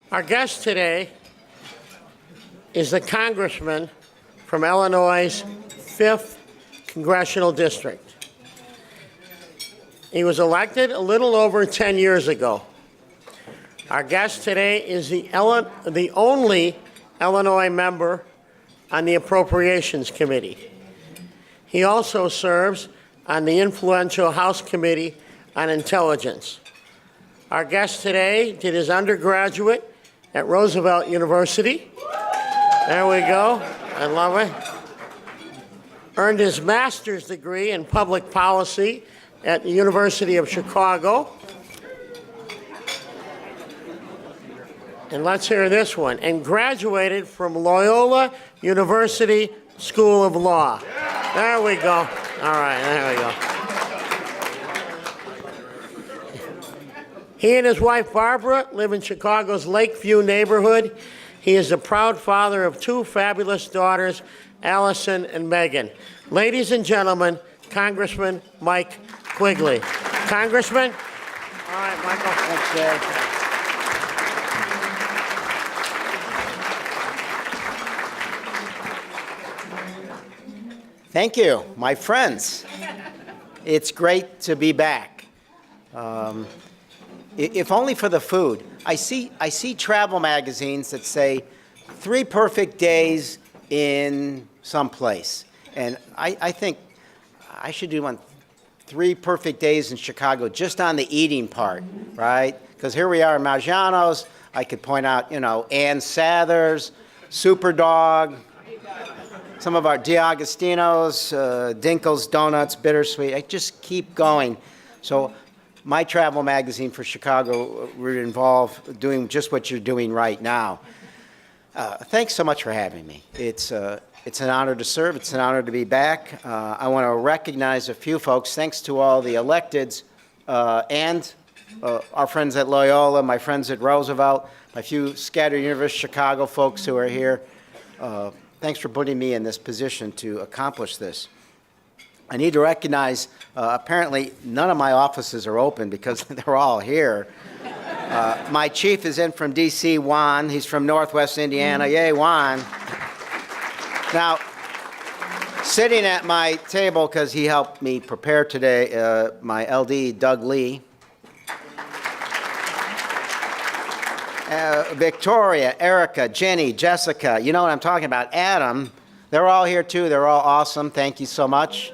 Our guest today is the congressman from Illinois' 5th Congressional District. He was elected a little over 10 years ago. Our guest today is the only Illinois member on the Appropriations Committee. He also serves on the influential House Committee on Intelligence. Our guest today did his undergraduate at Roosevelt University. There we go. I love it. Earned his master's degree in public policy at the University of Chicago. And let's hear this one. And graduated from Loyola University School of Law. There we go. All right, there we go. He and his wife, Barbara, live in Chicago's Lakeview neighborhood. He is the proud father of 2 fabulous daughters, Allison and Megan. Ladies and gentlemen, Congressman Mike Quigley. Congressman? All right, Michael. Thanks, Jay. Thank you, my friends. It's great to be back. If only for the food. I see travel magazines that say 3 perfect days in some place. And I think I should do 3 perfect days in Chicago just on the eating part, right? Because here we are in Maggiano's. I could point out, Ann Sather's, Superdog, some of our D'Agostino's, Dinkle's Donuts, Bittersweet. I just keep going. So my travel magazine for Chicago would involve doing just what you're doing right now. Thanks so much for having me. It's an honor to serve. It's an honor to be back. I want to recognize a few folks. Thanks to all the electeds and our friends at Loyola, my friends at Roosevelt, my few scattered University of Chicago folks who are here. Thanks for putting me in this position to accomplish this. I need to recognize, apparently none of my offices are open because they're all here. My chief is in from D.C., Juan. He's from Northwest Indiana. Yay, Juan. Now, sitting at my table, because he helped me prepare today, my LD, Doug Lee. Victoria, Erica, Jenny, Jessica, you know what I'm talking about, Adam. They're all here too. They're all awesome. Thank you so much.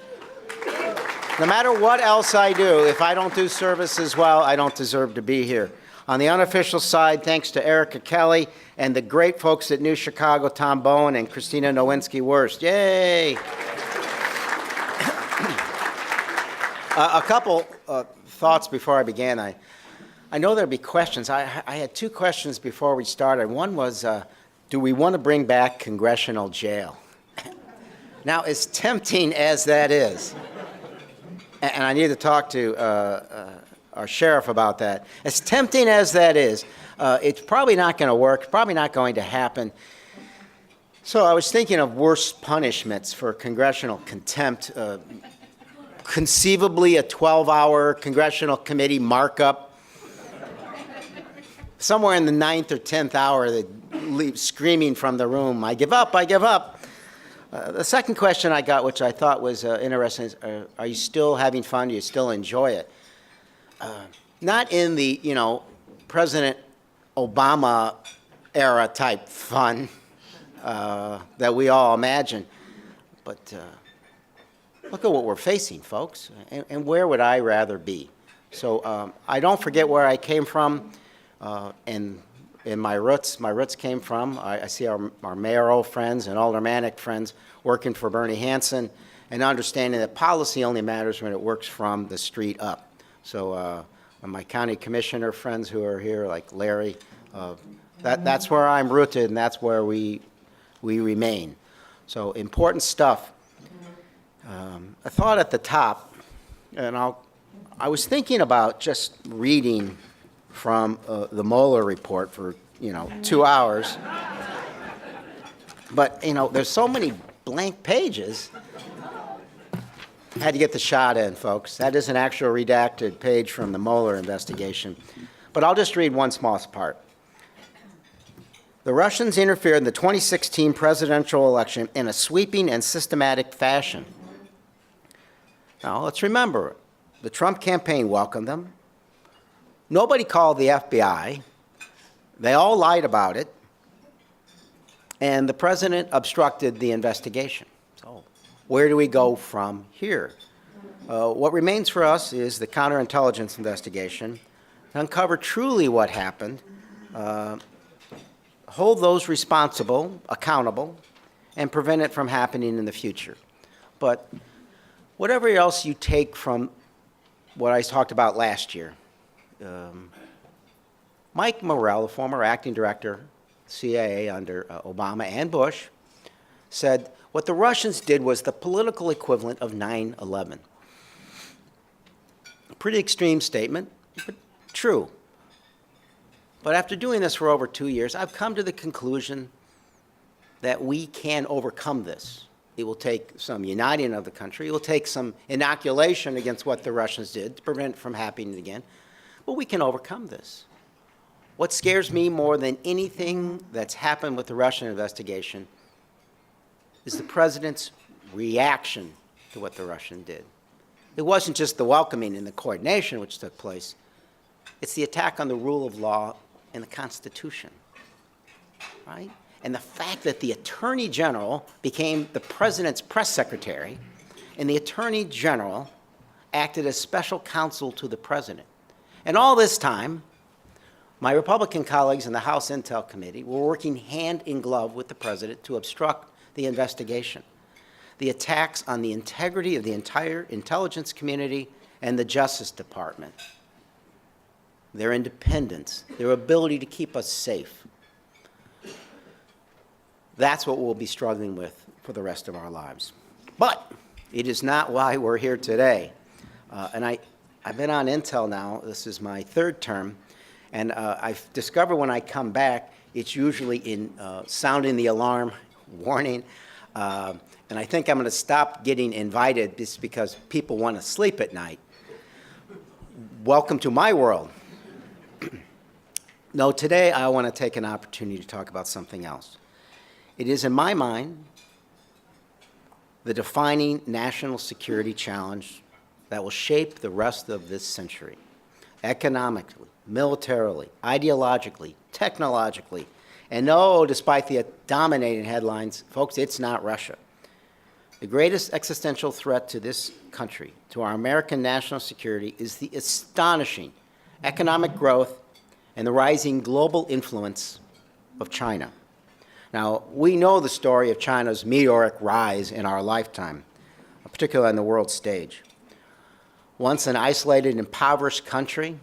No matter what else I do, if I don't do service as well, I don't deserve to be here. On the unofficial side, thanks to Erica Kelly and the great folks at New Chicago, Tom Bowen and Christina Nowinski-Wurst. Yay! A couple thoughts before I began. I know there'll be questions. I had 2 questions before we started. One was, do we want to bring back congressional jail? Now, as tempting as that is, and I need to talk to our sheriff about that. As tempting as that is, it's probably not going to work, probably not going to happen. So I was thinking of worse punishments for congressional contempt. Conceivably a 12-hour congressional committee markup. Somewhere in the 9th or 10th hour, they leave screaming from the room, I give up, I give up. The second question I got, which I thought was interesting, is are you still having fun? Do you still enjoy it? Not in the, President Obama era type fun that we all imagine. But look at what we're facing, folks. And where would I rather be? So I don't forget where I came from. And my roots came from, I see our mayoral friends and aldermanic friends working for Bernie Hansen and understanding that policy only matters when it works from the street up. So my county commissioner friends who are here, like Larry, that's where I'm rooted and that's where we remain. So important stuff. I thought at the top, and I was thinking about just reading from the Mueller report for 2 hours, but there's so many blank pages. I had to get the shot in, folks. That is an actual redacted page from the Mueller investigation, but I'll just read one small part. The Russians interfered in the 2016 presidential election in a sweeping and systematic fashion. Now, let's remember, the Trump campaign welcomed them. Nobody called the FBI. They all lied about it. And the president obstructed the investigation. So where do we go from here? What remains for us is the counterintelligence investigation to uncover truly what happened, hold those responsible accountable, and prevent it from happening in the future. But whatever else you take from what I talked about last year, Mike Morrell, the former acting director, CIA under Obama and Bush, said what the Russians did was the political equivalent of 9/11. Pretty extreme statement, but true. But after doing this for over 2 years, I've come to the conclusion that we can overcome this. It will take some uniting of the country. It will take some inoculation against what the Russians did to prevent it from happening again. But we can overcome this. What scares me more than anything that's happened with the Russian investigation is the president's reaction to what the Russian did. It wasn't just the welcoming and the coordination which took place. It's the attack on the rule of law and the Constitution, right? And the fact that the Attorney General became the president's press secretary, and the Attorney General acted as special counsel to the president. And all this time, my Republican colleagues in the House Intel Committee were working hand in glove with the president to obstruct the investigation. The attacks on the integrity of the entire intelligence community and the Justice Department, their independence, their ability to keep us safe. That's what we'll be struggling with for the rest of our lives. But it is not why we're here today. I've been on Intel now. This is my third term. And I've discovered when I come back, it's usually in sounding the alarm, warning. And I think I'm going to stop getting invited just because people want to sleep at night. Welcome to my world. No, today I want to take an opportunity to talk about something else. It is, in my mind, the defining national security challenge that will shape the rest of this century, economically, militarily, ideologically, technologically. And no, despite the dominating headlines, folks, it's not Russia. The greatest existential threat to this country, to our American national security, is the astonishing economic growth and the rising global influence of China. Now, we know the story of China's meteoric rise in our lifetime, particularly on the world stage. Once an isolated, impoverished country,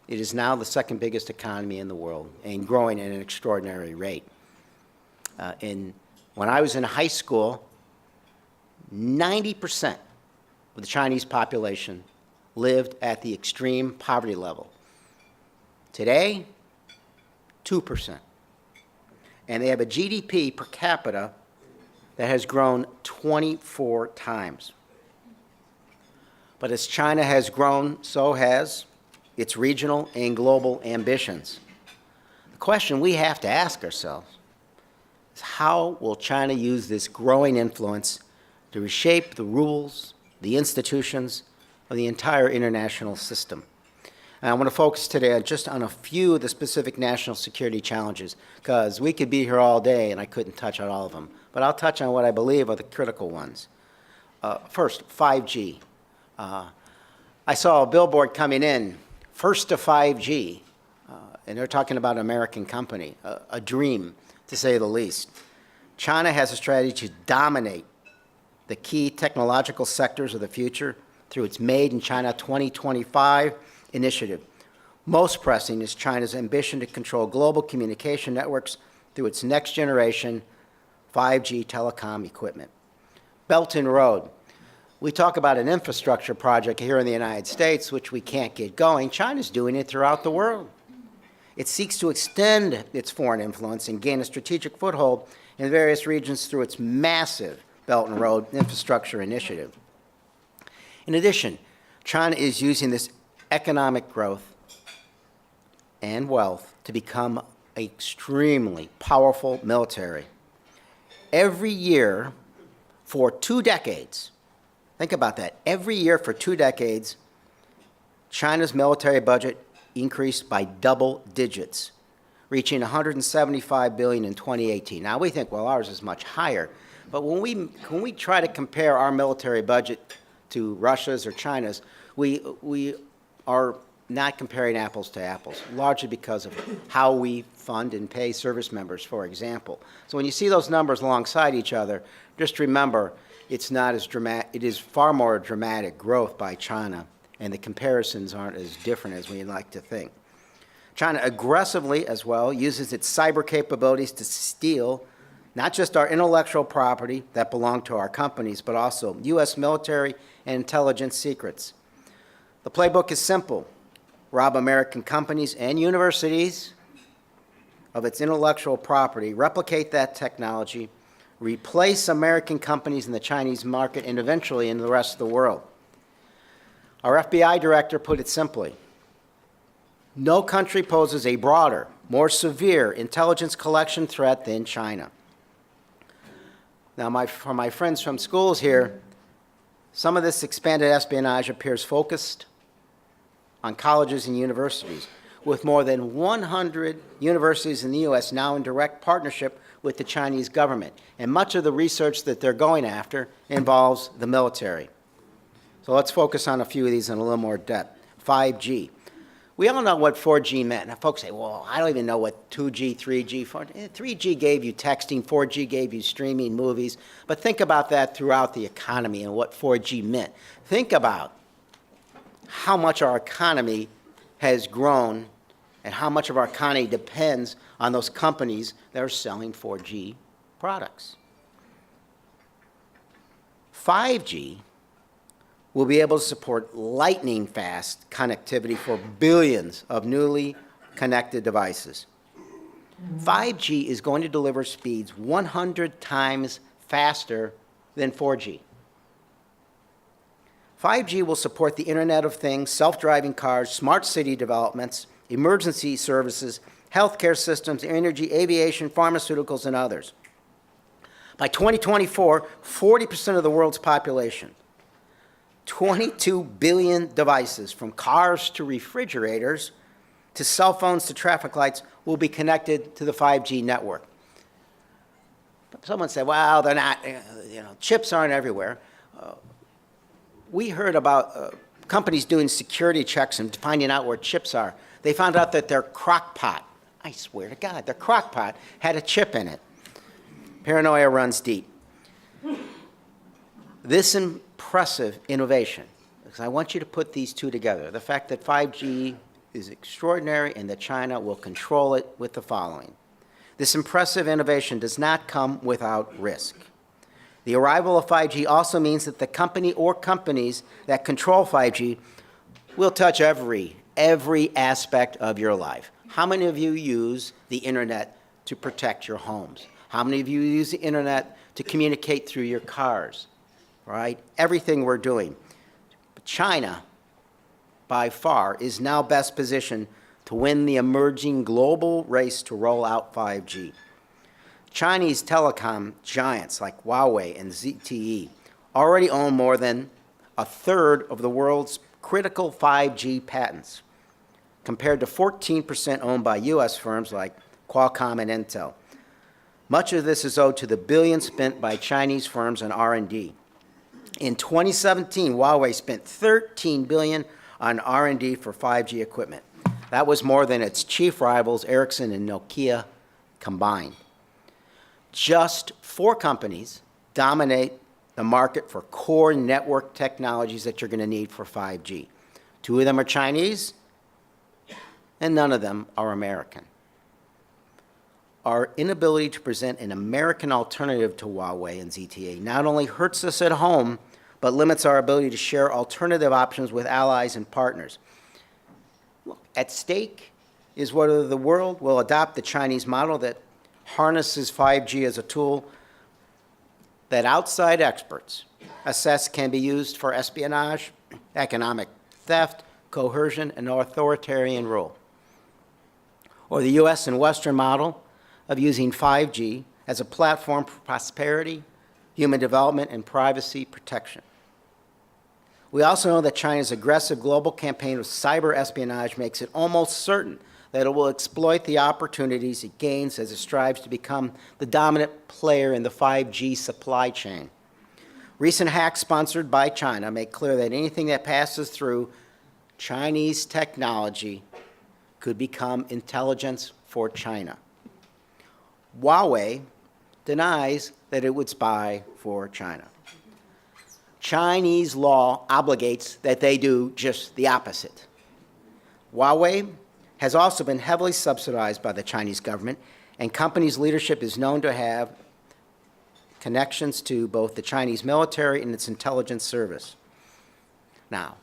it is now the second biggest economy in the world and growing at an extraordinary rate. When I was in high school, 90% of the Chinese population lived at the extreme poverty level. Today, 2%. And they have a GDP per capita that has grown 24 times. But as China has grown, so has its regional and global ambitions. The question we have to ask ourselves is, how will China use this growing influence to reshape the rules, the institutions of the entire international system? And I want to focus today just on a few of the specific national security challenges, because we could be here all day and I couldn't touch on all of them. But I'll touch on what I believe are the critical ones. First, 5G. I saw a billboard coming in, first to 5G, and they're talking about an American company, a dream, to say the least. China has a strategy to dominate the key technological sectors of the future through its Made in China 2025 initiative. Most pressing is China's ambition to control global communication networks through its next generation 5G telecom equipment. Belt and Road. We talk about an infrastructure project here in the United States, which we can't get going. China's doing it throughout the world. It seeks to extend its foreign influence and gain a strategic foothold in various regions through its massive Belt and Road infrastructure initiative. In addition, China is using this economic growth and wealth to become extremely powerful military. Every year for 2 decades, think about that, every year for 2 decades, China's military budget increased by double digits, reaching $175 billion in 2018. Now we think, well, ours is much higher, but when we try to compare our military budget to Russia's or China's, we are not comparing apples to apples, largely because of how we fund and pay service members, for example. So when you see those numbers alongside each other, just remember it's not as dramatic, it is far more dramatic growth by China, and the comparisons aren't as different as we like to think. China aggressively, as well, uses its cyber capabilities to steal not just our intellectual property that belong to our companies, but also U.S. military and intelligence secrets. The playbook is simple. Rob American companies and universities of its intellectual property, replicate that technology, replace American companies in the Chinese market, and eventually in the rest of the world. Our FBI director put it simply: no country poses a broader, more severe intelligence collection threat than China. Now, for my friends from schools here, some of this expanded espionage appears focused on colleges and universities, with more than 100 universities in the U.S. now in direct partnership with the Chinese government. And much of the research that they're going after involves the military. So let's focus on a few of these in a little more depth. 5G. We all know what 4G meant. Now, folks say, well, I don't even know what 2G, 3G, 4G. 3G gave you texting, 4G gave you streaming movies. But think about that throughout the economy and what 4G meant. Think about how much our economy has grown and how much of our economy depends on those companies that are selling 4G products. 5G will be able to support lightning-fast connectivity for billions of newly connected devices. 5G is going to deliver speeds 100 times faster than 4G. 5G will support the Internet of Things, self-driving cars, smart city developments, emergency services, healthcare systems, energy, aviation, pharmaceuticals, and others. By 2024, 40% of the world's population, 22 billion devices, from cars to refrigerators to cell phones to traffic lights, will be connected to the 5G network. Someone said, well, they're not, chips aren't everywhere. We heard about companies doing security checks and finding out where chips are. They found out that their crock pot, I swear to God, their crock pot had a chip in it. Paranoia runs deep. This impressive innovation, because I want you to put these two together, the fact that 5G is extraordinary and that China will control it with the following. This impressive innovation does not come without risk. The arrival of 5G also means that the company or companies that control 5G will touch every aspect of your life. How many of you use the internet to protect your homes? How many of you use the internet to communicate through your cars? Right? Everything we're doing. But China, by far, is now best positioned to win the emerging global race to roll out 5G. Chinese telecom giants like Huawei and ZTE already own more than a third of the world's critical 5G patents, compared to 14% owned by U.S. firms like Qualcomm and Intel. Much of this is owed to the billions spent by Chinese firms on R&D. In 2017, Huawei spent $13 billion on R&D for 5G equipment. That was more than its chief rivals, Ericsson and Nokia, combined. Just 4 companies dominate the market for core network technologies that you're going to need for 5G. 2 of them are Chinese, and none of them are American. Our inability to present an American alternative to Huawei and ZTE not only hurts us at home, but limits our ability to share alternative options with allies and partners. Look, at stake is whether the world will adopt the Chinese model that harnesses 5G as a tool that outside experts assess can be used for espionage, economic theft, coercion, and authoritarian rule. or the U.S. and Western model of using 5G as a platform for prosperity, human development, and privacy protection. We also know that China's aggressive global campaign of cyber espionage makes it almost certain that it will exploit the opportunities it gains as it strives to become the dominant player in the 5G supply chain. Recent hacks sponsored by China make clear that anything that passes through Chinese technology could become intelligence for China. Huawei denies that it would spy for China. Chinese law obligates that they do just the opposite. Huawei has also been heavily subsidized by the Chinese government, and company's leadership is known to have connections to both the Chinese military and its intelligence service. Now,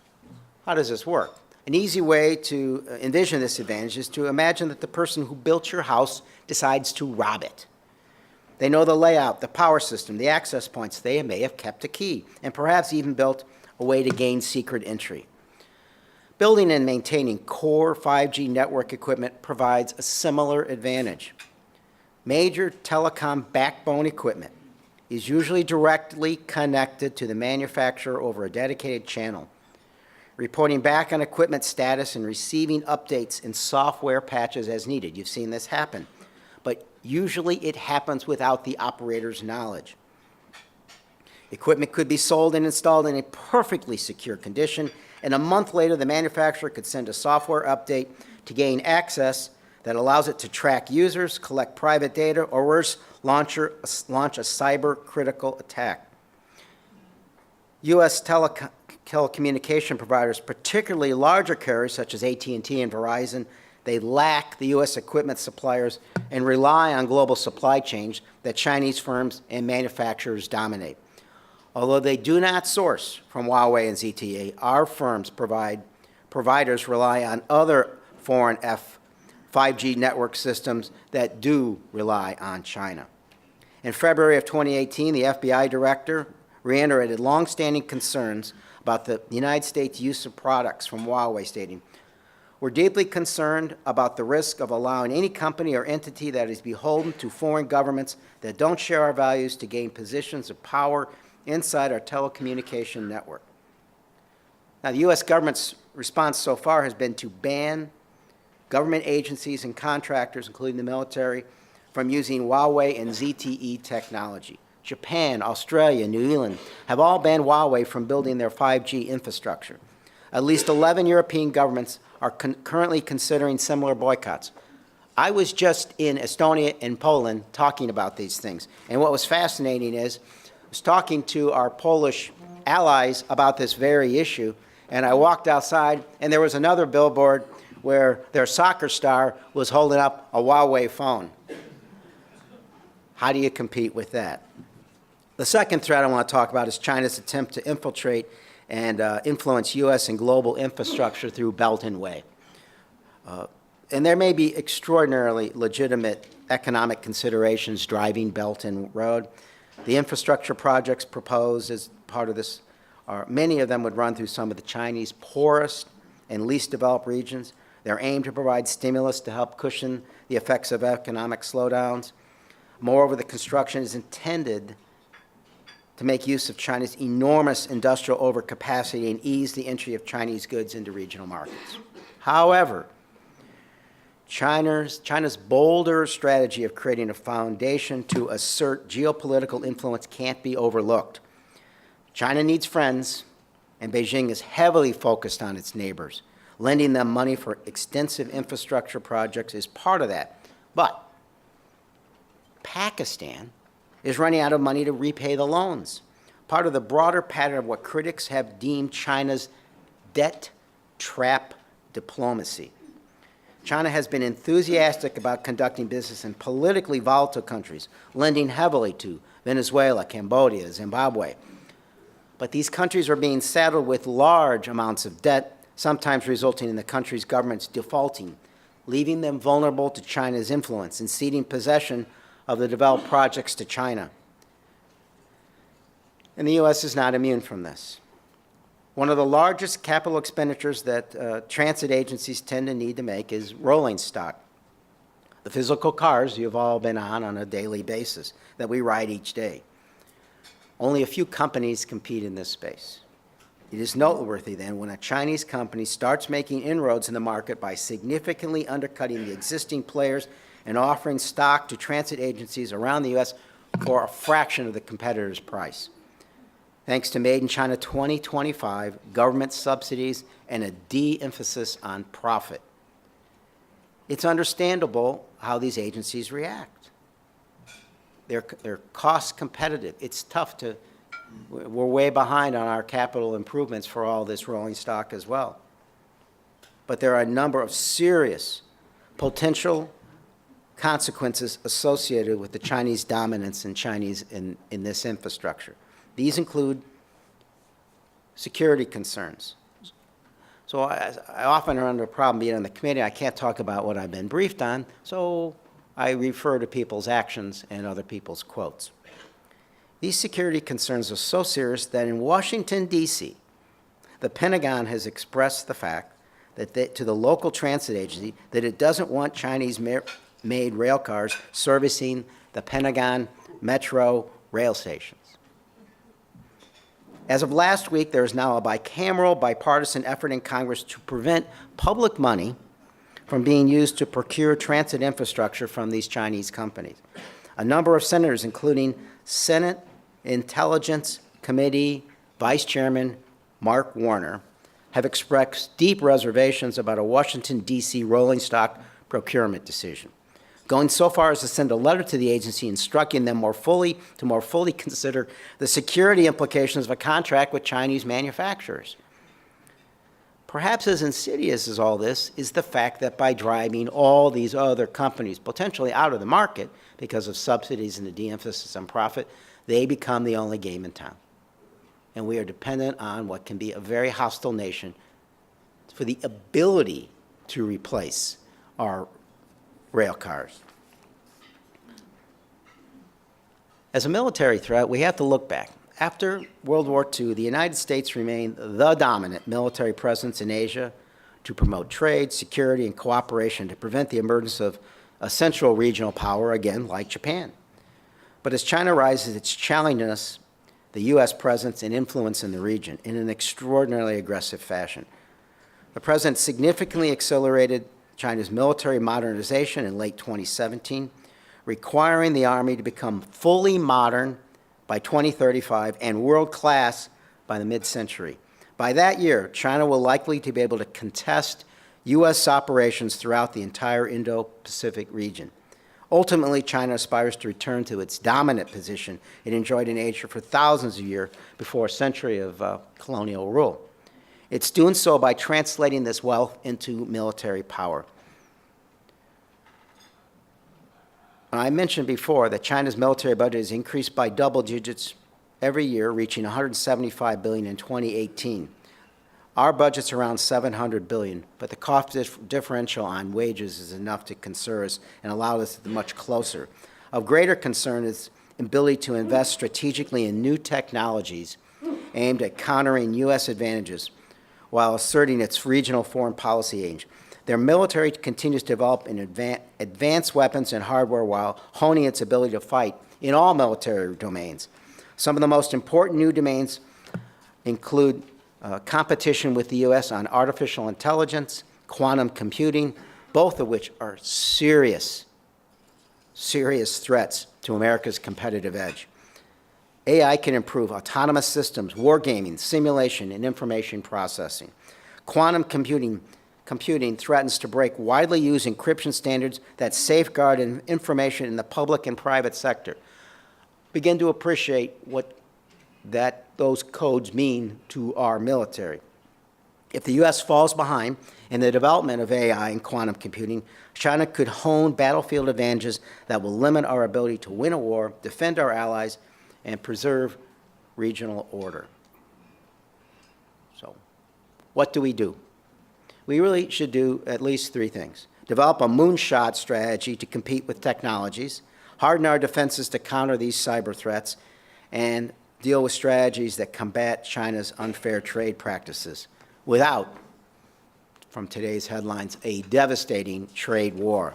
how does this work? An easy way to envision this advantage is to imagine that the person who built your house decides to rob it. They know the layout, the power system, the access points. They may have kept a key and perhaps even built a way to gain secret entry. Building and maintaining core 5G network equipment provides a similar advantage. Major telecom backbone equipment is usually directly connected to the manufacturer over a dedicated channel, reporting back on equipment status and receiving updates and software patches as needed. You've seen this happen, but usually it happens without the operator's knowledge. Equipment could be sold and installed in a perfectly secure condition, and a month later the manufacturer could send a software update to gain access that allows it to track users, collect private data, or worse, launch a cyber-critical attack. U.S. telecommunication providers, particularly larger carriers such as AT&T and Verizon, they lack the U.S. equipment suppliers and rely on global supply chains that Chinese firms and manufacturers dominate. Although they do not source from Huawei and ZTE, our providers rely on other foreign 5G network systems that do rely on China. In February of 2018, the FBI director reiterated longstanding concerns about the United States' use of products from Huawei, stating, "We're deeply concerned about the risk of allowing any company or entity that is beholden to foreign governments that don't share our values to gain positions of power inside our telecommunication network." Now, the U.S. government's response so far has been to ban government agencies and contractors, including the military, from using Huawei and ZTE technology. Japan, Australia, New Zealand have all banned Huawei from building their 5G infrastructure. At least 11 European governments are currently considering similar boycotts. I was just in Estonia and Poland talking about these things, and what was fascinating is I was talking to our Polish allies about this very issue, and I walked outside, and there was another billboard where their soccer star was holding up a Huawei phone. How do you compete with that? The second threat I want to talk about is China's attempt to infiltrate and influence U.S. and global infrastructure through Belt and Way. And there may be extraordinarily legitimate economic considerations driving Belt and Road. The infrastructure projects proposed as part of this, many of them would run through some of the Chinese poorest and least developed regions. They're aimed to provide stimulus to help cushion the effects of economic slowdowns. Moreover, the construction is intended to make use of China's enormous industrial overcapacity and ease the entry of Chinese goods into regional markets. However, China's bolder strategy of creating a foundation to assert geopolitical influence can't be overlooked. China needs friends, and Beijing is heavily focused on its neighbors. Lending them money for extensive infrastructure projects is part of that. But Pakistan is running out of money to repay the loans, part of the broader pattern of what critics have deemed China's debt trap diplomacy. China has been enthusiastic about conducting business in politically volatile countries, lending heavily to Venezuela, Cambodia, Zimbabwe. But these countries are being saddled with large amounts of debt, sometimes resulting in the country's governments defaulting, leaving them vulnerable to China's influence and ceding possession of the developed projects to China. And the U.S. is not immune from this. One of the largest capital expenditures that transit agencies tend to need to make is rolling stock. the physical cars you've all been on a daily basis that we ride each day. Only a few companies compete in this space. It is noteworthy, then, when a Chinese company starts making inroads in the market by significantly undercutting the existing players and offering stock to transit agencies around the U.S. for a fraction of the competitor's price. Thanks to Made in China 2025, government subsidies, and a de-emphasis on profit. It's understandable how these agencies react. They're cost competitive. It's tough to, we're way behind on our capital improvements for all this rolling stock as well. But there are a number of serious potential consequences associated with the Chinese dominance in this infrastructure. These include security concerns. So I often are under a problem being on the committee. I can't talk about what I've been briefed on, so I refer to people's actions and other people's quotes. These security concerns are so serious that in Washington, D.C., the Pentagon has expressed the fact that to the local transit agency that it doesn't want Chinese-made rail cars servicing the Pentagon Metro rail stations. As of last week, there is now a bipartisan effort in Congress to prevent public money from being used to procure transit infrastructure from these Chinese companies. A number of senators, including Senate Intelligence Committee Vice Chairman Mark Warner, have expressed deep reservations about a Washington, D.C. rolling stock procurement decision, going so far as to send a letter to the agency instructing them more fully consider the security implications of a contract with Chinese manufacturers. Perhaps as insidious as all this is the fact that by driving all these other companies potentially out of the market because of subsidies and the de-emphasis on profit, they become the only game in town. And we are dependent on what can be a very hostile nation for the ability to replace our rail cars. As a military threat, we have to look back. After World War II, the United States remained the dominant military presence in Asia to promote trade, security, and cooperation to prevent the emergence of a central regional power, again, like Japan. But as China rises, it's challenging us, the U.S. presence and influence in the region in an extraordinarily aggressive fashion. The President significantly accelerated China's military modernization in late 2017, requiring the Army to become fully modern by 2035 and world-class by the mid-century. By that year, China will likely to be able to contest U.S. operations throughout the entire Indo-Pacific region. Ultimately, China aspires to return to its dominant position it enjoyed in Asia for thousands of years before a century of colonial rule. It's doing so by translating this wealth into military power. I mentioned before that China's military budget has increased by double digits every year, reaching $175 billion in 2018. Our budget's around $700 billion, but the cost differential on wages is enough to concern us and allow us to be much closer. Of greater concern is ability to invest strategically in new technologies aimed at countering U.S. advantages while asserting its regional foreign policy aims. Their military continues to develop in advanced weapons and hardware while honing its ability to fight in all military domains. Some of the most important new domains include competition with the U.S. on artificial intelligence, quantum computing, both of which are serious threats to America's competitive edge. AI can improve autonomous systems, wargaming, simulation, and information processing. Quantum computing threatens to break widely used encryption standards that safeguard information in the public and private sector. Begin to appreciate what those codes mean to our military. If the U.S. falls behind in the development of AI and quantum computing, China could hone battlefield advantages that will limit our ability to win a war, defend our allies, and preserve regional order. So, what do? We really should do at least three things. Develop a moonshot strategy to compete with technologies, harden our defenses to counter these cyber threats, and deal with strategies that combat China's unfair trade practices without, from today's headlines, a devastating trade war.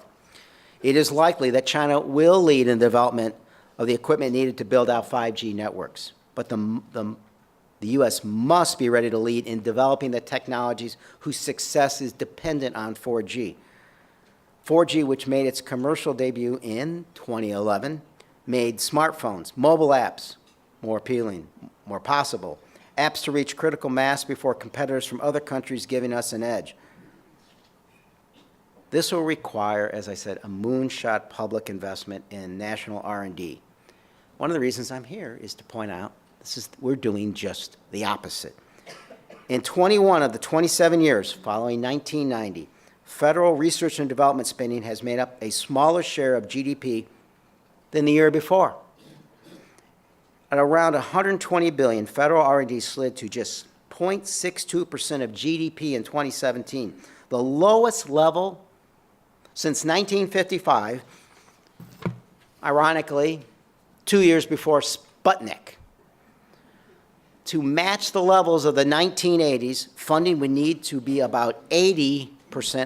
It is likely that China will lead in the development of the equipment needed to build out 5G networks. But the U.S. must be ready to lead in developing the technologies whose success is dependent on 4G. 4G, which made its commercial debut in 2011, made smartphones, mobile apps more appealing, more possible, apps to reach critical mass before competitors from other countries giving us an edge. This will require, as I said, a moonshot public investment in national R&D. One of the reasons I'm here is to point out we're doing just the opposite. In 21 of the 27 years following 1990, federal research and development spending has made up a smaller share of GDP than the year before. At around $120 billion, federal R&D slid to just 0.62% of GDP in 2017, the lowest level since 1955, ironically, 2 years before Sputnik. To match the levels of the 1980s, funding would need to be about 80%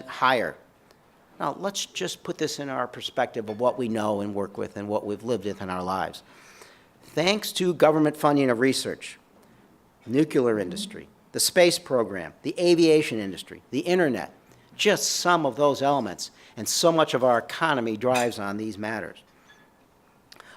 higher. Now, let's just put this in our perspective of what we know and work with and what we've lived with in our lives. Thanks to government funding of research, nuclear industry, the space program, the aviation industry, the internet, just some of those elements, and so much of our economy drives on these matters.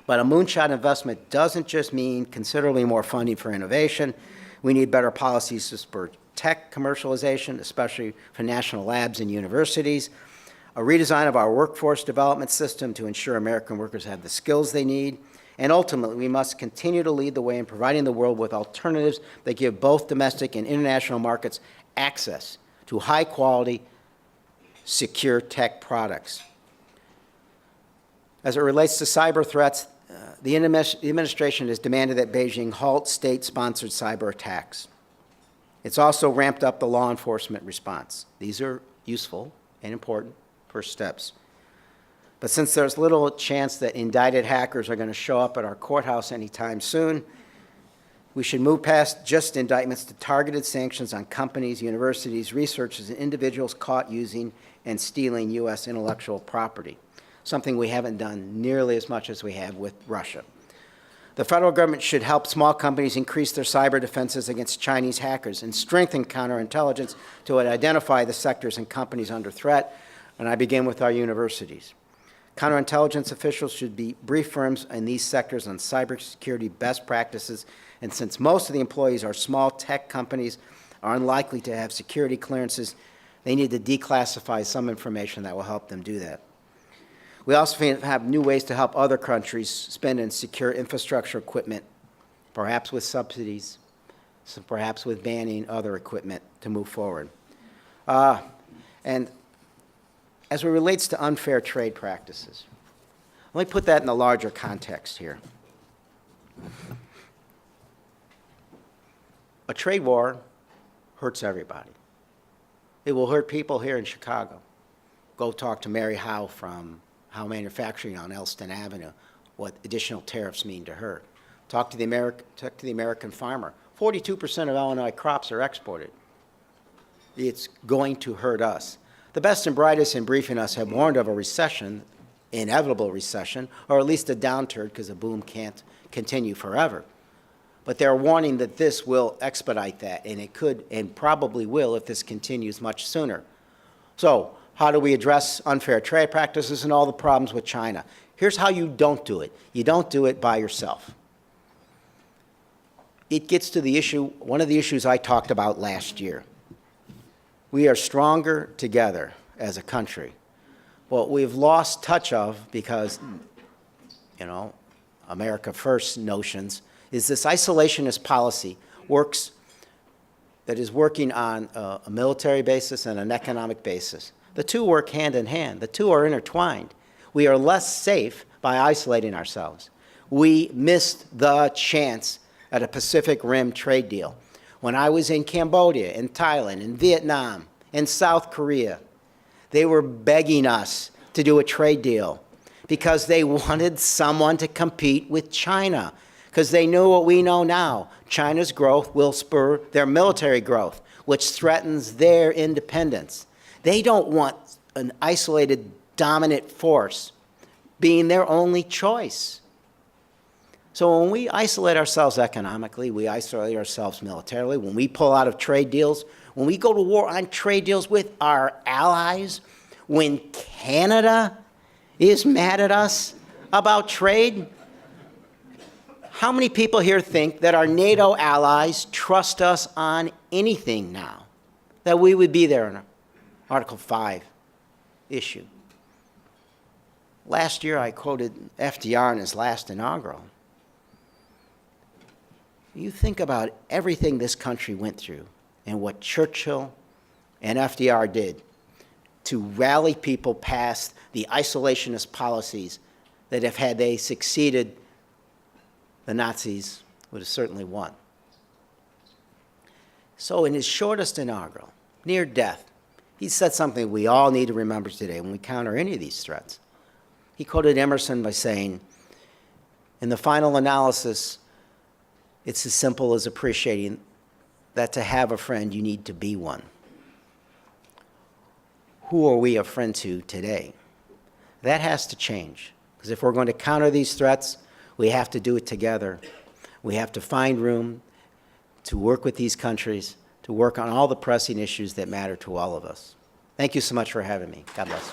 But a moonshot investment doesn't just mean considerably more funding for innovation. We need better policies to spur tech commercialization, especially for national labs and universities, a redesign of our workforce development system to ensure American workers have the skills they need, and ultimately, we must continue to lead the way in providing the world with alternatives that give both domestic and international markets access to high-quality, secure tech products. As it relates to cyber threats, the administration has demanded that Beijing halt state-sponsored cyber attacks. It's also ramped up the law enforcement response. These are useful and important first steps. But since there's little chance that indicted hackers are going to show up at our courthouse anytime soon, we should move past just indictments to targeted sanctions on companies, universities, researchers, and individuals caught using and stealing U.S. intellectual property, something we haven't done nearly as much as we have with Russia. The federal government should help small companies increase their cyber defenses against Chinese hackers and strengthen counterintelligence to identify the sectors and companies under threat, and I begin with our universities. Counterintelligence officials should brief firms in these sectors on cybersecurity best practices, and since most of the employees are small tech companies are unlikely to have security clearances, they need to declassify some information that will help them do that. We also have new ways to help other countries spend and secure infrastructure equipment, perhaps with subsidies, perhaps with banning other equipment to move forward. And as it relates to unfair trade practices, let me put that in a larger context here. A trade war hurts everybody. It will hurt people here in Chicago. Go talk to Mary Howe from Howe Manufacturing on Elston Avenue, what additional tariffs mean to her. Talk to the American farmer. 42% of Illinois crops are exported. It's going to hurt us. The best and brightest in briefing us have warned of a recession, inevitable recession, or at least a downturn, because a boom can't continue forever. But they're warning that this will expedite that, and it could and probably will if this continues much sooner. So how do we address unfair trade practices and all the problems with China? Here's how you don't do it. You don't do it by yourself. It gets to the issue, one of the issues I talked about last year. We are stronger together as a country. What we've lost touch of because, America First notions is this isolationist policy that is working on a military basis and an economic basis. The two work hand in hand. The two are intertwined. We are less safe by isolating ourselves. We missed the chance at a Pacific Rim trade deal. When I was in Cambodia, in Thailand, in Vietnam, in South Korea, they were begging us to do a trade deal because they wanted someone to compete with China, because they knew what we know now. China's growth will spur their military growth, which threatens their independence. They don't want an isolated dominant force being their only choice. So when we isolate ourselves economically, we isolate ourselves militarily, when we pull out of trade deals, when we go to war on trade deals with our allies, when Canada is mad at us about trade, how many people here think that our NATO allies trust us on anything now? That we would be there in Article 5 issue? Last year I quoted FDR in his last inaugural. You think about everything this country went through and what Churchill and FDR did to rally people past the isolationist policies that if had they succeeded, the Nazis would have certainly won. So in his shortest inaugural, near death, he said something we all need to remember today when we counter any of these threats. He quoted Emerson by saying, in the final analysis, it's as simple as appreciating that to have a friend, you need to be one. Who are we a friend to today? That has to change, because if we're going to counter these threats, we have to do it together. We have to find room to work with these countries, to work on all the pressing issues that matter to all of us. Thank you so much for having me. God bless.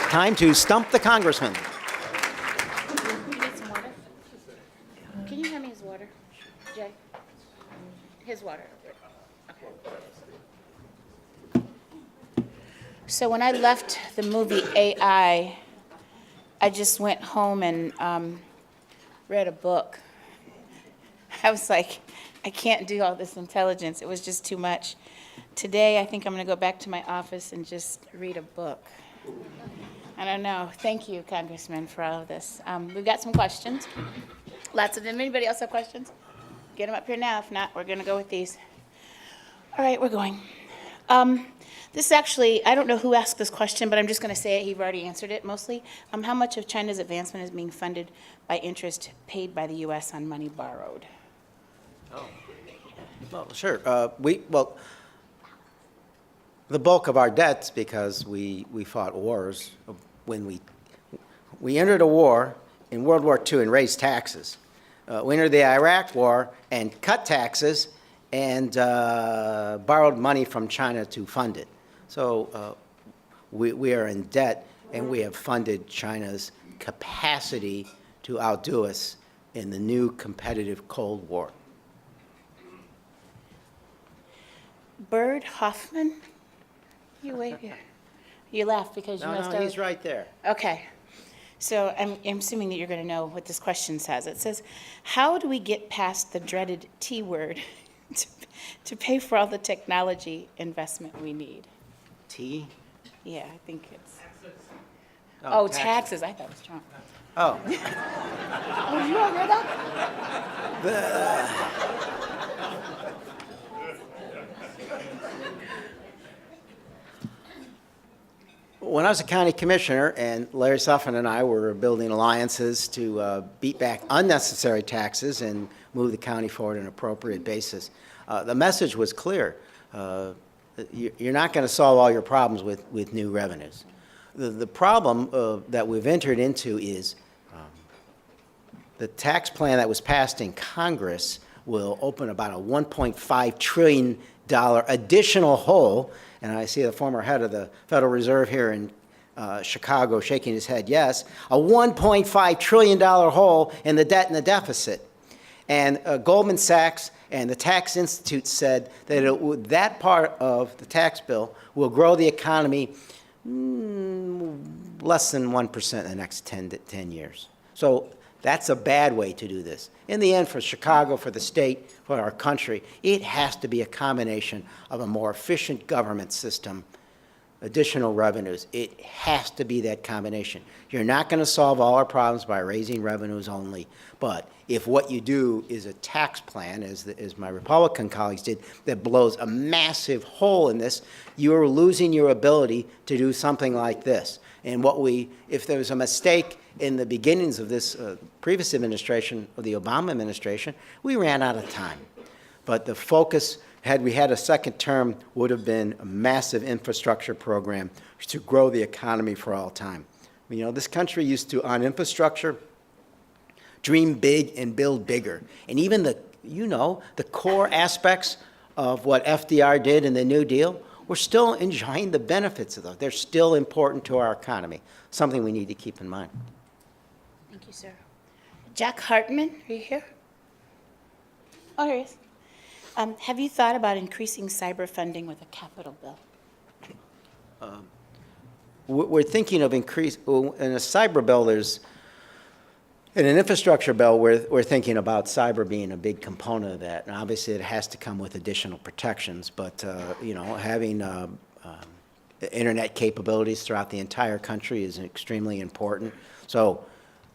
Time to stump the congressman. You need some water? Can you hand me his water, Jay? His water. Okay. So when I left the movie AI, I just went home and read a book. I was like, I can't do all this intelligence. It was just too much. Today, I think I'm going to go back to my office and just read a book. I don't know. Thank you, Congressman, for all of this. We've got some questions. Lots of them. Anybody else have questions? Get them up here now. If not, we're going to go with these. All right, we're going. This is actually, I don't know who asked this question, but I'm just going to say it. You've already answered it mostly. How much of China's advancement is being funded by interest paid by the U.S. on money borrowed? Oh, well, sure. The bulk of our debts, because we fought wars, when we entered a war in World War II and raised taxes. We entered the Iraq War and cut taxes and borrowed money from China to fund it. So we are in debt, and we have funded China's capacity to outdo us in the new competitive Cold War. Bird Hoffman? You wait here. You laugh because you must have. No, he's right there. Okay. So I'm assuming that you're going to know what this question says. It says, how do we get past the dreaded T word to pay for all the technology investment we need? T? Yeah, I think it's. Oh, taxes. I thought it was Trump. Oh. Oh, you all heard that? When I was a county commissioner, and Larry Suffin and I were building alliances to beat back unnecessary taxes and move the county forward on an appropriate basis, the message was clear. You're not going to solve all your problems with new revenues. The problem that we've entered into is the tax plan that was passed in Congress will open about a $1.5 trillion additional hole. And I see the former head of the Federal Reserve here in Chicago shaking his head, yes, a $1.5 trillion hole in the debt and the deficit. And Goldman Sachs and the Tax Institute said that that part of the tax bill will grow the economy less than 1% in the next 10 years. So that's a bad way to do this. In the end, for Chicago, for the state, for our country, it has to be a combination of a more efficient government system, additional revenues. It has to be that combination. You're not going to solve all our problems by raising revenues only, but if what you do is a tax plan, as my Republican colleagues did, that blows a massive hole in this, you're losing your ability to do something like this. And if there was a mistake in the beginnings of this previous administration, of the Obama administration, we ran out of time. But the focus had we had a second term, would have been a massive infrastructure program to grow the economy for all time. You know, this country used to, on infrastructure, dream big and build bigger. And even the core aspects of what FDR did in the New Deal, we're still enjoying the benefits of those. They're still important to our economy, something we need to keep in mind. Thank you, sir. Jack Hartman, are you here? Oh, here he is. Have you thought about increasing cyber funding with a capital bill? We're thinking of in a cyber bill, in an infrastructure bill, we're thinking about cyber being a big component of that. And obviously, it has to come with additional protections, but, you know, having internet capabilities throughout the entire country is extremely important. So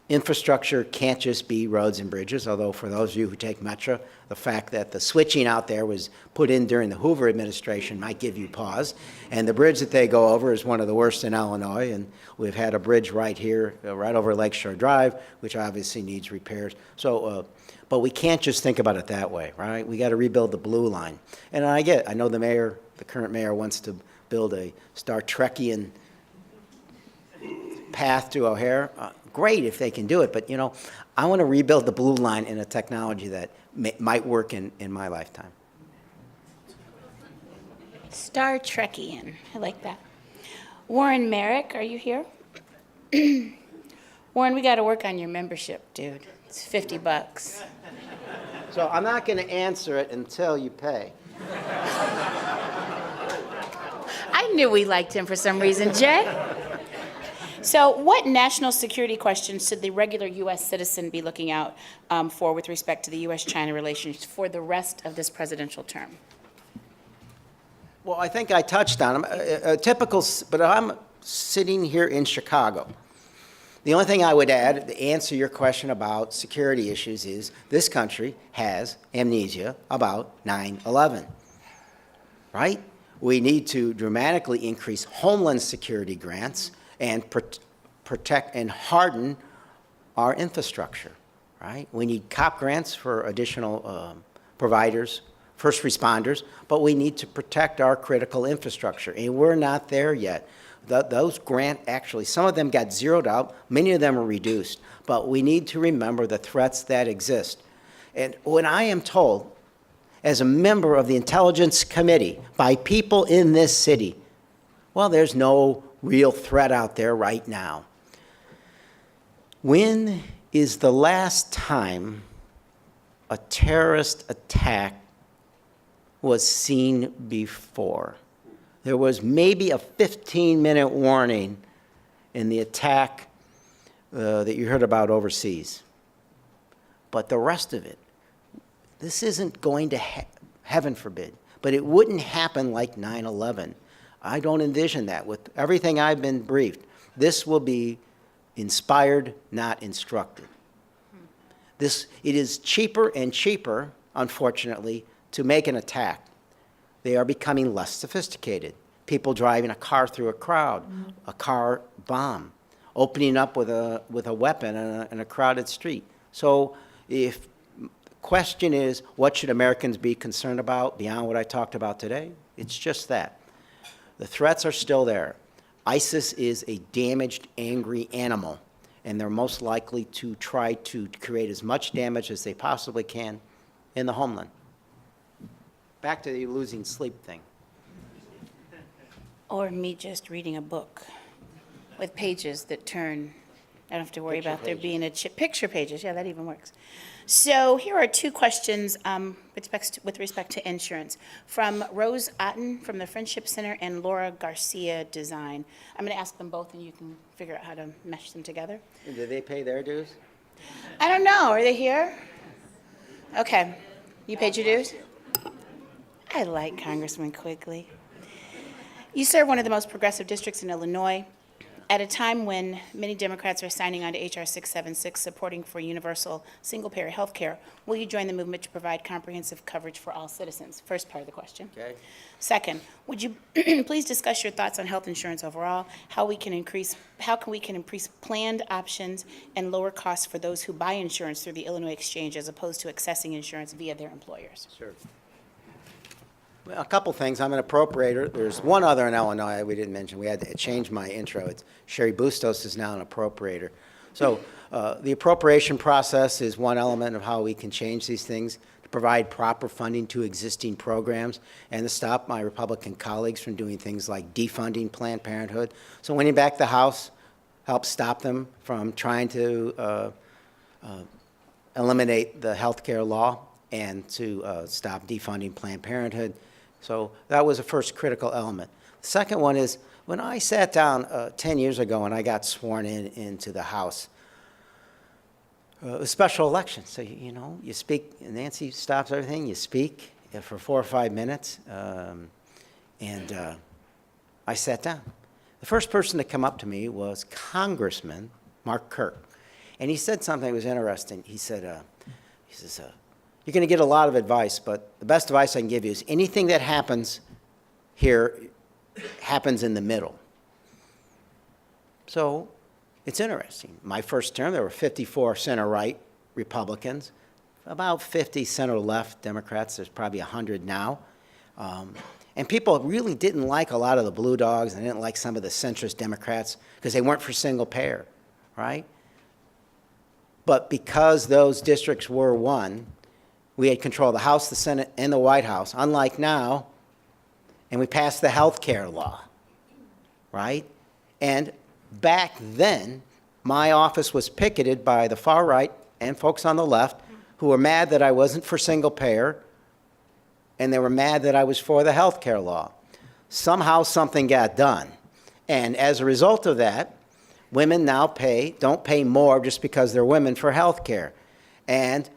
infrastructure can't just be roads and bridges, although for those of you who take Metro, the fact that the switching out there was put in during the Hoover administration might give you pause. And the bridge that they go over is one of the worst in Illinois, and we've had a bridge right here, right over Lakeshore Drive, which obviously needs repairs. So, but we can't just think about it that way, right? We got to rebuild the blue line. And I know the current mayor wants to build a Star Trekian path to O'Hare. Great if they can do it, but you know, I want to rebuild the blue line in a technology that might work in my lifetime. Star Trekian, I like that. Warren Merrick, are you here? Warren, we got to work on your membership, dude. It's $50. So I'm not going to answer it until you pay. I knew we liked him for some reason, Jay. So what national security questions should the regular U.S. citizen be looking out for with respect to the U.S.-China relations for the rest of this presidential term? Well, I think I touched on them. But I'm sitting here in Chicago. The only thing I would add to answer your question about security issues is this country has amnesia about 9/11, right? We need to dramatically increase homeland security grants and protect and harden our infrastructure, right? We need COP grants for additional providers, first responders, but we need to protect our critical infrastructure, and we're not there yet. Those grants, actually, some of them got zeroed out, many of them are reduced, but we need to remember the threats that exist. And when I am told, as a member of the Intelligence Committee, by people in this city, well, there's no real threat out there right now. When is the last time a terrorist attack was seen before? There was maybe a 15-minute warning in the attack that you heard about overseas. But the rest of it, this isn't going to, heaven forbid, but it wouldn't happen like 9/11. I don't envision that. With everything I've been briefed, this will be inspired, not instructed. It is cheaper and cheaper, unfortunately, to make an attack. They are becoming less sophisticated. People driving a car through a crowd, a car bomb, opening up with a weapon in a crowded street. So if the question is, what should Americans be concerned about beyond what I talked about today? It's just that. The threats are still there. ISIS is a damaged, angry animal, and they're most likely to try to create as much damage as they possibly can in the homeland. Back to the losing sleep thing. Or me just reading a book with pages that turn. I don't have to worry about there being a picture pages. Yeah, that even works. So here are two questions with respect to insurance from Rose Otten from the Friendship Center and Laura Garcia Design. I'm going to ask them both, and you can figure out how to mesh them together. And do they pay their dues? I don't know. Are they here? Okay. You paid your dues? I like Congressman Quigley. You serve one of the most progressive districts in Illinois. At a time when many Democrats are signing on to H.R. 676, supporting for universal single-payer health care, will you join the movement to provide comprehensive coverage for all citizens? First part of the question. Okay. Second, would you please discuss your thoughts on health insurance overall, how we can increase planned options and lower costs for those who buy insurance through the Illinois Exchange as opposed to accessing insurance via their employers? Sure. Well, a couple things. I'm an appropriator. There's one other in Illinois we didn't mention. We had to change my intro. It's Sherry Bustos is now an appropriator. So the appropriation process is one element of how we can change these things to provide proper funding to existing programs and to stop my Republican colleagues from doing things like defunding Planned Parenthood. So winning back the House helps stop them from trying to eliminate the health care law and to stop defunding Planned Parenthood. So that was the first critical element. The second one is when I sat down 10 years ago and I got sworn into the House, a special election. So, you know, you speak, Nancy stops everything, you speak for 4 or 5 minutes, and I sat down. The first person to come up to me was Congressman Mark Kirk. And he said something that was interesting. He says, you're going to get a lot of advice, but the best advice I can give you is anything that happens here happens in the middle. So it's interesting. My first term, there were 54 center-right Republicans, about 50 center-left Democrats. There's probably 100 now. And people really didn't like a lot of the blue dogs, and they didn't like some of the centrist Democrats because they weren't for single payer, right? But because those districts were won, we had control of the House, the Senate, and the White House, unlike now, and we passed the health care law, right? And back then, my office was picketed by the far right and folks on the left who were mad that I wasn't for single payer, and they were mad that I was for the health care law. Somehow something got done. And as a result of that, women now don't pay more just because they're women for health care. And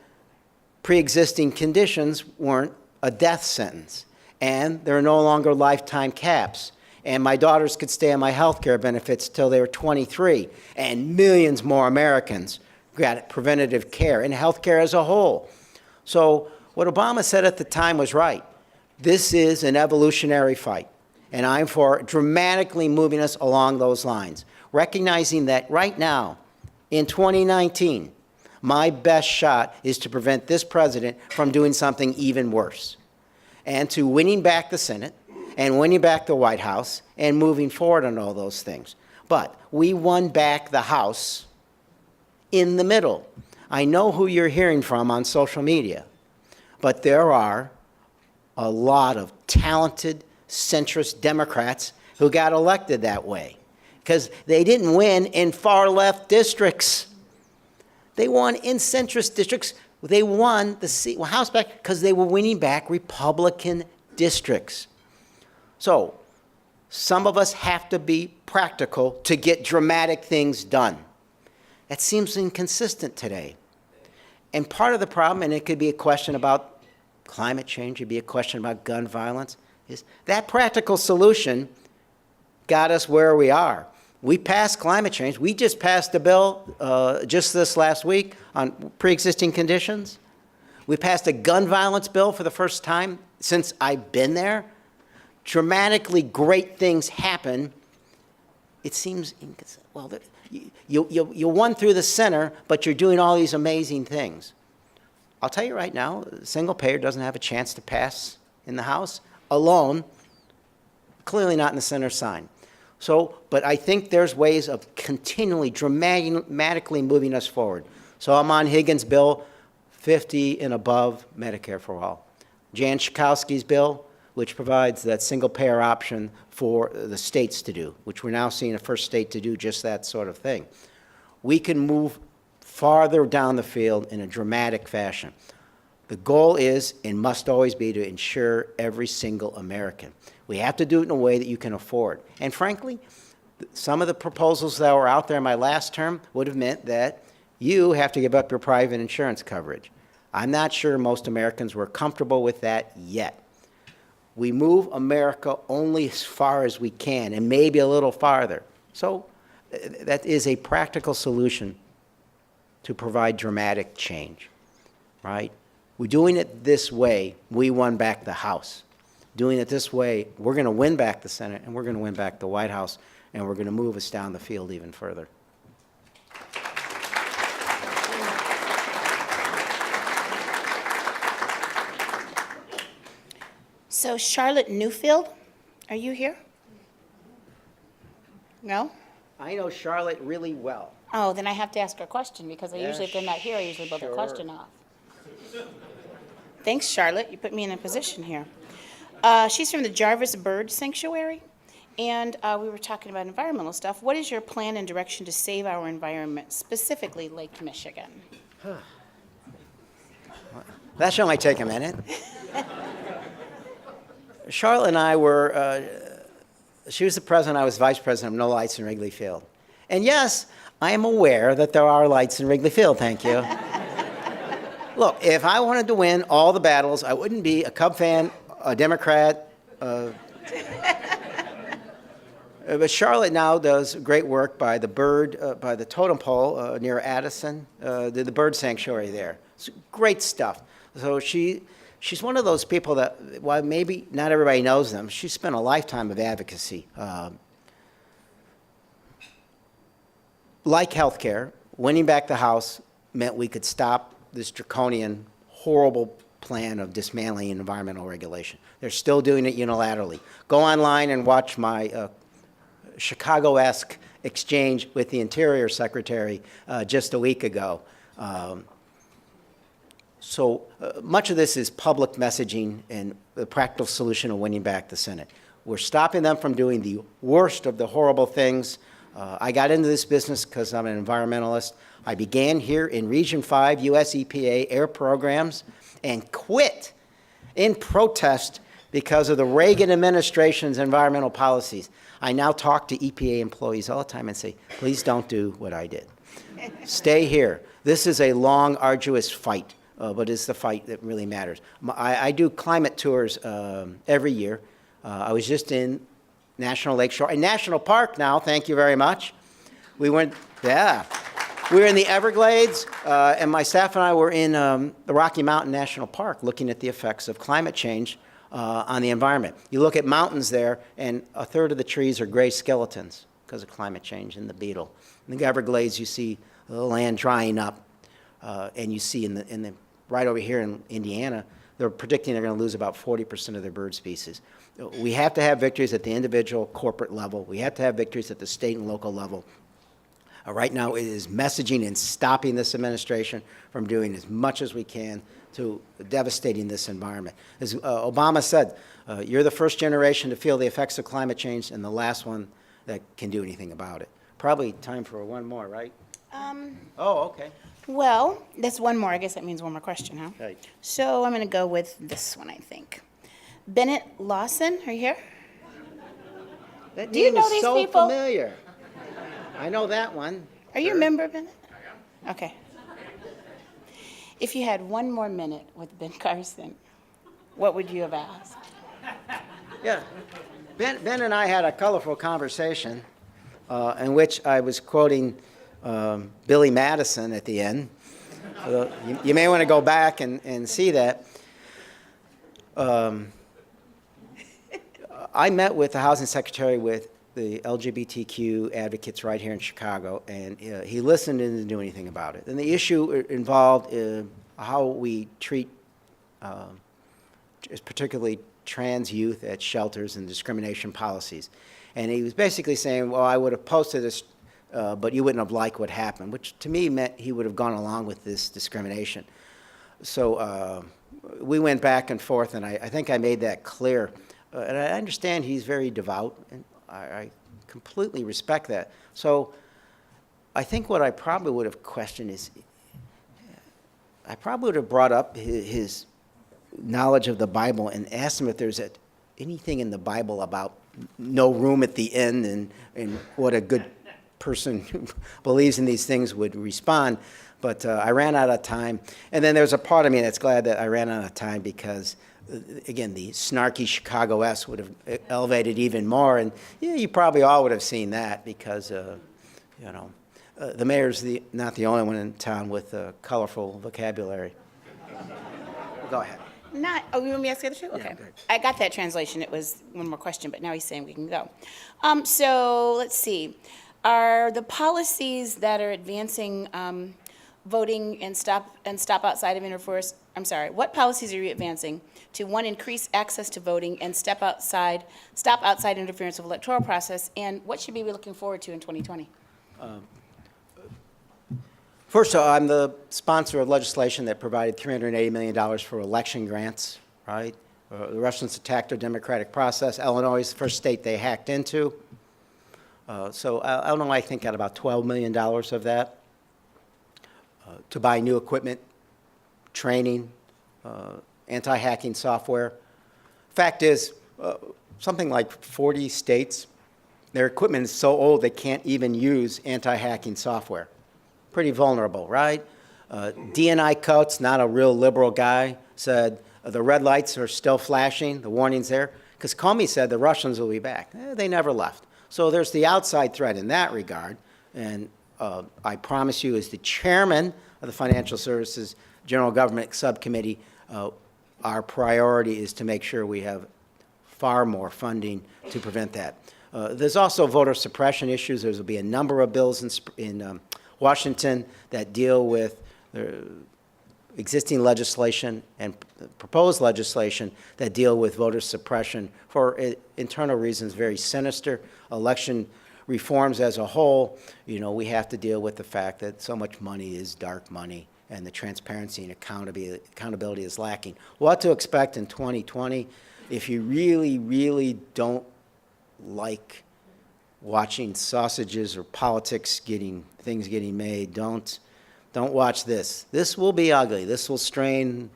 pre-existing conditions weren't a death sentence. And there are no longer lifetime caps. And my daughters could stay on my health care benefits till they were 23. And millions more Americans got preventative care and health care as a whole. So what Obama said at the time was right. This is an evolutionary fight. And I'm for dramatically moving us along those lines, recognizing that right now, in 2019, my best shot is to prevent this president from doing something even worse, and to winning back the Senate and winning back the White House and moving forward on all those things. But we won back the House in the middle. I know who you're hearing from on social media, but there are a lot of talented centrist Democrats who got elected that way because they didn't win in far left districts. They won in centrist districts. They won the House back because they were winning back Republican districts. So some of us have to be practical to get dramatic things done. That seems inconsistent today. And part of the problem, and it could be a question about climate change, it could be a question about gun violence, is that practical solution got us where we are. We passed climate change. We just passed a bill just this last week on pre-existing conditions. We passed a gun violence bill for the first time since I've been there. Dramatically great things happen. It seems inconsistent. Well, you won through the center, but you're doing all these amazing things. I'll tell you right now, single payer doesn't have a chance to pass in the House alone, clearly not in the center sign. So, but I think there's ways of continually, dramatically moving us forward. So I'm on Higgins' bill, 50 and above Medicare for all. Jan Schakowsky's bill, which provides that single-payer option for the states to do, which we're now seeing a first state to do just that sort of thing. We can move farther down the field in a dramatic fashion. The goal is and must always be to ensure every single American. We have to do it in a way that you can afford. And frankly, some of the proposals that were out there in my last term would have meant that you have to give up your private insurance coverage. I'm not sure most Americans were comfortable with that yet. We move America only as far as we can, and maybe a little farther. So that is a practical solution to provide dramatic change, right? We're doing it this way, we won back the House. Doing it this way, we're going to win back the Senate, and we're going to win back the White House, and we're going to move us down the field even further. So Charlotte Newfield, are you here? No? I know Charlotte really well. Oh, then I have to ask her a question, because Yeah, usually if they're not here, I usually blow the sure. question off. Thanks, Charlotte. You put me in a position here. She's from the Jarvis Bird Sanctuary, and we were talking about environmental stuff. What is your plan and direction to save our environment, specifically Lake Michigan? That show might take a minute. Charlotte and I were, she was the president, I was vice president of No Lights in Wrigley Field. And yes, I am aware that there are lights in Wrigley Field, thank you. Look, if I wanted to win all the battles, I wouldn't be a Cub fan, a Democrat. But Charlotte now does great work by the by the totem pole near Addison, the bird sanctuary there. It's great stuff. So she's one of those people that, while maybe not everybody knows them, she spent a lifetime of advocacy. Like healthcare, winning back the House meant we could stop this draconian, horrible plan of dismantling environmental regulation. They're still doing it unilaterally. Go online and watch my Chicago-esque exchange with the Interior Secretary just a week ago. So much of this is public messaging and the practical solution of winning back the Senate. We're stopping them from doing the worst of the horrible things. I got into this business because I'm an environmentalist. I began here in Region 5 US EPA air programs and quit in protest because of the Reagan administration's environmental policies. I now talk to EPA employees all the time and say, please don't do what I did. Stay here. This is a long, arduous fight, but it's the fight that really matters. I do climate tours every year. I was just in National Lakeshore, a national park now, thank you very much. We were in the Everglades, and my staff and I were in the Rocky Mountain National Park looking at the effects of climate change on the environment. You look at mountains there, and a third of the trees are gray skeletons because of climate change and the beetle. In the Everglades, you see the land drying up, and you see right over here in Indiana, they're predicting they're going to lose about 40% of their bird species. We have to have victories at the individual corporate level. We have to have victories at the state and local level. Right now, it is messaging and stopping this administration from doing as much as we can to devastating this environment. As Obama said, you're the first generation to feel the effects of climate change and the last one that can do anything about it. Probably time for one more, right? Oh, okay. Well, that's one more. I guess that means one more question, huh? Right. So I'm going to go with this one, I think. Bennett Lawson, are you here? That Do you name know is these so people? familiar. I know that one. Are you a member, Bennett? Okay. If you had one more minute with Ben Carson, what would you have asked? Yeah. Ben and I had a colorful conversation in which I was quoting Billy Madison at the end. So you may want to go back and see that. I met with the housing secretary with the LGBTQ advocates right here in Chicago, and he listened and didn't do anything about it. And the issue involved how we treat particularly trans youth at shelters and discrimination policies. And he was basically saying, well, I would have posted this, but you wouldn't have liked what happened, which to me meant he would have gone along with this discrimination. So we went back and forth, and I think I made that clear. And I understand he's very devout, and I completely respect that. So I think what I probably would have questioned is, I probably would have brought up his knowledge of the Bible and asked him if there's anything in the Bible about no room at the end and what a good person who believes in these things would respond. But I ran out of time. And then there's a part of me that's glad that I ran out of time because, again, the snarky Chicago-esque would have elevated even more. And yeah, you probably all would have seen that because, the mayor's not the only one in town with colorful vocabulary. Go ahead. You want me to ask the other two? Okay. go ahead. I got that translation. It was one more question, but now he's saying we can go. So let's see. Are the policies that are advancing voting and stop outside of what policies are you advancing to, one, increase access to voting and stop outside interference of electoral process, and what should we be looking forward to in 2020? First of all, I'm the sponsor of legislation that provided $380 million for election grants, right? The Russians attacked our democratic process. Illinois is the first state they hacked into. So Illinois, I think, got about $12 million of that to buy new equipment, training, anti-hacking software. Fact is, something like 40 states, their equipment is so old they can't even use anti-hacking software. Pretty vulnerable, right? DNI Coates, not a real liberal guy, said the red lights are still flashing, the warning's there, because Comey said the Russians will be back. They never left. So there's the outside threat in that regard, and I promise you, as the chairman of the Financial Services General Government Subcommittee, our priority is to make sure we have far more funding to prevent that. There's also voter suppression issues. There will be a number of bills in Washington that deal with existing legislation and proposed legislation that deal with voter suppression for internal reasons, very sinister. Election reforms as a whole, you know, we have to deal with the fact that so much money is dark money and the transparency and accountability is lacking. What to expect in 2020? If you really, really don't like watching sausages or politics things getting made, don't watch this. This will be ugly. This will strain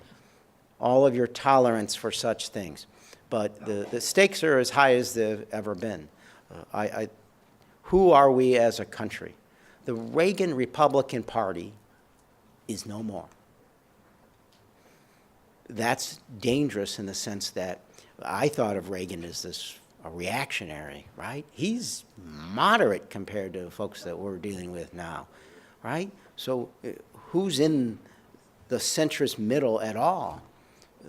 all of your tolerance for such things. But the stakes are as high as they've ever been. Who are we as a country? The Reagan Republican Party is no more. That's dangerous in the sense that I thought of Reagan as a reactionary, right? He's moderate compared to folks that we're dealing with now, right? So who's in the centrist middle at all?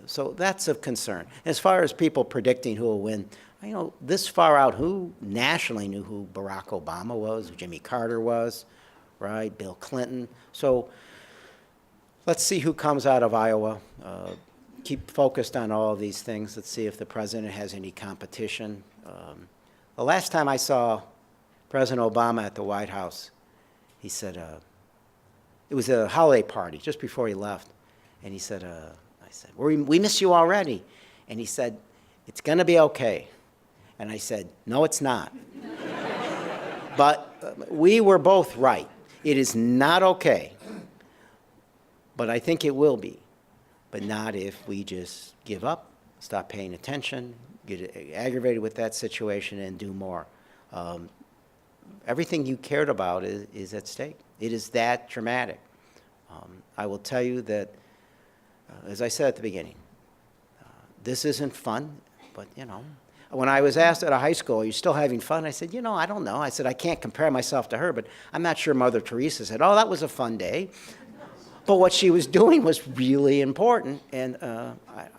So that's of concern. As far as people predicting who will win, you know, this far out, who nationally knew who Barack Obama was, who Jimmy Carter was, right? Bill Clinton. So let's see who comes out of Iowa. Keep focused on all of these things. Let's see if the president has any competition. The last time I saw President Obama at the White House, he said, it was a holiday party just before he left, and he said, I said, we miss you already. And he said, it's going to be okay. And I said, no, it's not. But we were both right. It is not okay. But I think it will be. But not if we just give up, stop paying attention, get aggravated with that situation, and do more. Everything you cared about is at stake. It is that dramatic. I will tell you that, as I said at the beginning, this isn't fun, but, you know, when I was asked at a high school, are you still having fun? I said, you know, I don't know. I said, I can't compare myself to her, but I'm not sure Mother Teresa said, oh, that was a fun day. But what she was doing was really important, and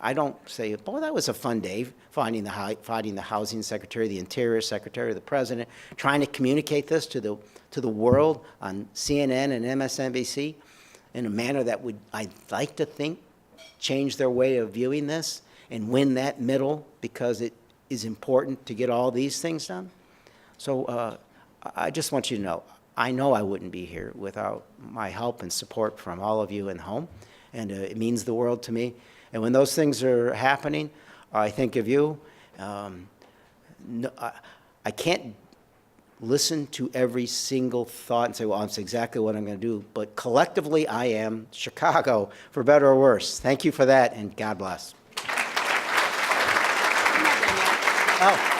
I don't say, boy, that was a fun day, finding the housing secretary, the interior secretary, the president, trying to communicate this to the world on CNN and MSNBC in a manner that would, I'd like to think, change their way of viewing this and win that middle, because it is important to get all these things done. So I just want you to know I wouldn't be here without my help and support from all of you in home, and it means the world to me. And when those things are happening, I think of you. No, I can't listen to every single thought and say, well, that's exactly what I'm going to do. But collectively, I am Chicago, for better or worse. Thank you for that, and God bless. I'm not done yet. Oh.